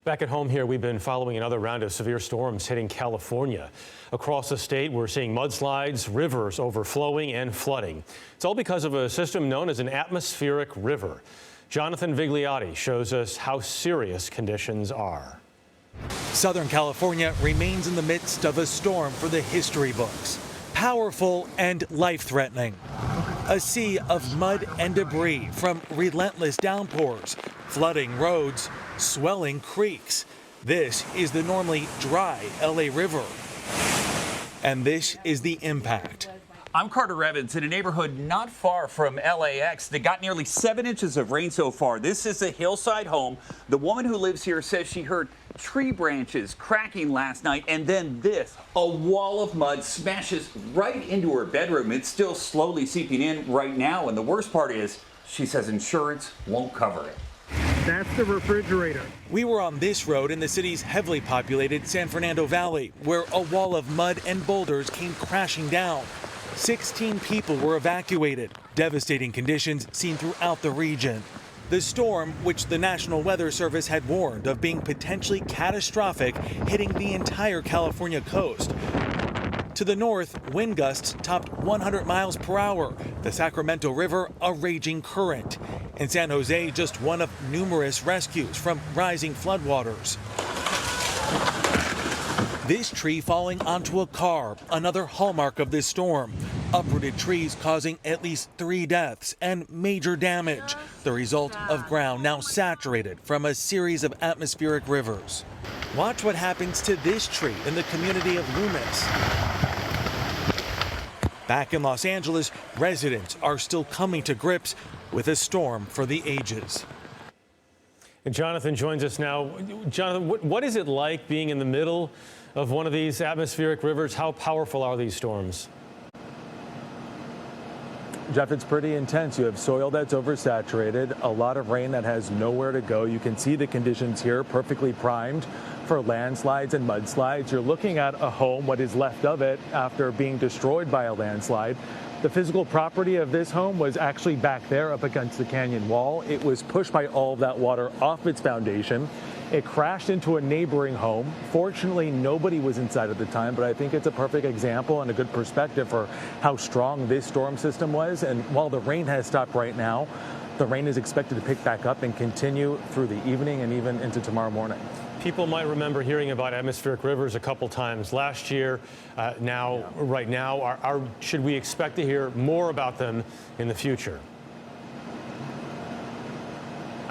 Back at home here, we've been following another round of severe storms hitting California. Across the state, we're seeing mudslides, rivers overflowing and flooding. It's all because of a system known as an atmospheric river. Jonathan Vigliotti shows us how serious conditions are. Southern California remains in the midst of a storm for the history books. Powerful and life-threatening. A sea of mud and debris from relentless downpours, flooding roads, swelling creeks. This is the normally dry LA River. And this is the impact. I'm Carter Evans in a neighborhood not far from LAX that got nearly 7 inches of rain so far. This is a hillside home. The woman who lives here says she heard tree branches cracking last night, and then this, a wall of mud smashes right into her bedroom. It's still slowly seeping in right now, and the worst part is she says insurance won't cover it. That's the refrigerator. We were on this road in the city's heavily populated San Fernando Valley, where a wall of mud and boulders came crashing down. 16 people were evacuated. Devastating conditions seen throughout the region. The storm, which the National Weather Service had warned of being potentially catastrophic, hitting the entire California coast. To the north, wind gusts topped 100 miles per hour. The Sacramento River, a raging current. In San Jose, just one of numerous rescues from rising floodwaters. This tree falling onto a car, another hallmark of this storm. Uprooted trees causing at least 3 deaths and major damage. The result of ground now saturated from a series of atmospheric rivers. Watch what happens to this tree in the community of Loomis. Back in Los Angeles, residents are still coming to grips with a storm for the ages. And Jonathan joins us now. Jonathan, what is it like being in the middle of one of these atmospheric rivers? How powerful are these storms? Jeff, it's pretty intense. You have soil that's oversaturated, a lot of rain that has nowhere to go. You can see the conditions here perfectly primed for landslides and mudslides. You're looking at a home, what is left of it after being destroyed by a landslide. The physical property of this home was actually back there up against the canyon wall. It was pushed by all of that water off its foundation. It crashed into a neighboring home. Fortunately, nobody was inside at the time, but I think it's a perfect example and a good perspective for how strong this storm system was. And while the rain has stopped right now, the rain is expected to pick back up and continue through the evening and even into tomorrow morning. People might remember hearing about atmospheric rivers a couple times last year. Right now, should we expect to hear more about them in the future?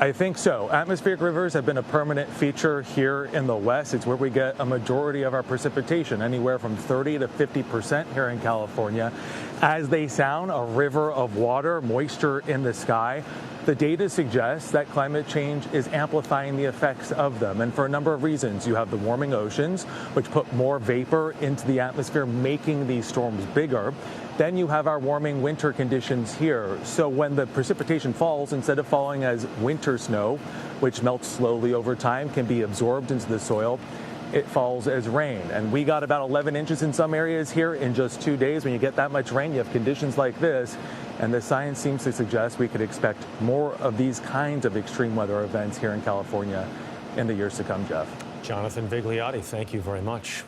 I think so. Atmospheric rivers have been a permanent feature here in the West. It's where we get a majority of our precipitation, anywhere from 30 to 50% here in California. As they sound, a river of water, moisture in the sky. The data suggests that climate change is amplifying the effects of them, and for a number of reasons. You have the warming oceans, which put more vapor into the atmosphere, making these storms bigger. Then you have our warming winter conditions here. So when the precipitation falls, instead of falling as winter snow, which melts slowly over time, can be absorbed into the soil, it falls as rain. And we got about 11 inches in some areas here in just 2 days. When you get that much rain, you have conditions like this. And the science seems to suggest we could expect more of these kinds of extreme weather events here in California in the years to come, Jeff. Jonathan Vigliotti, thank you very much.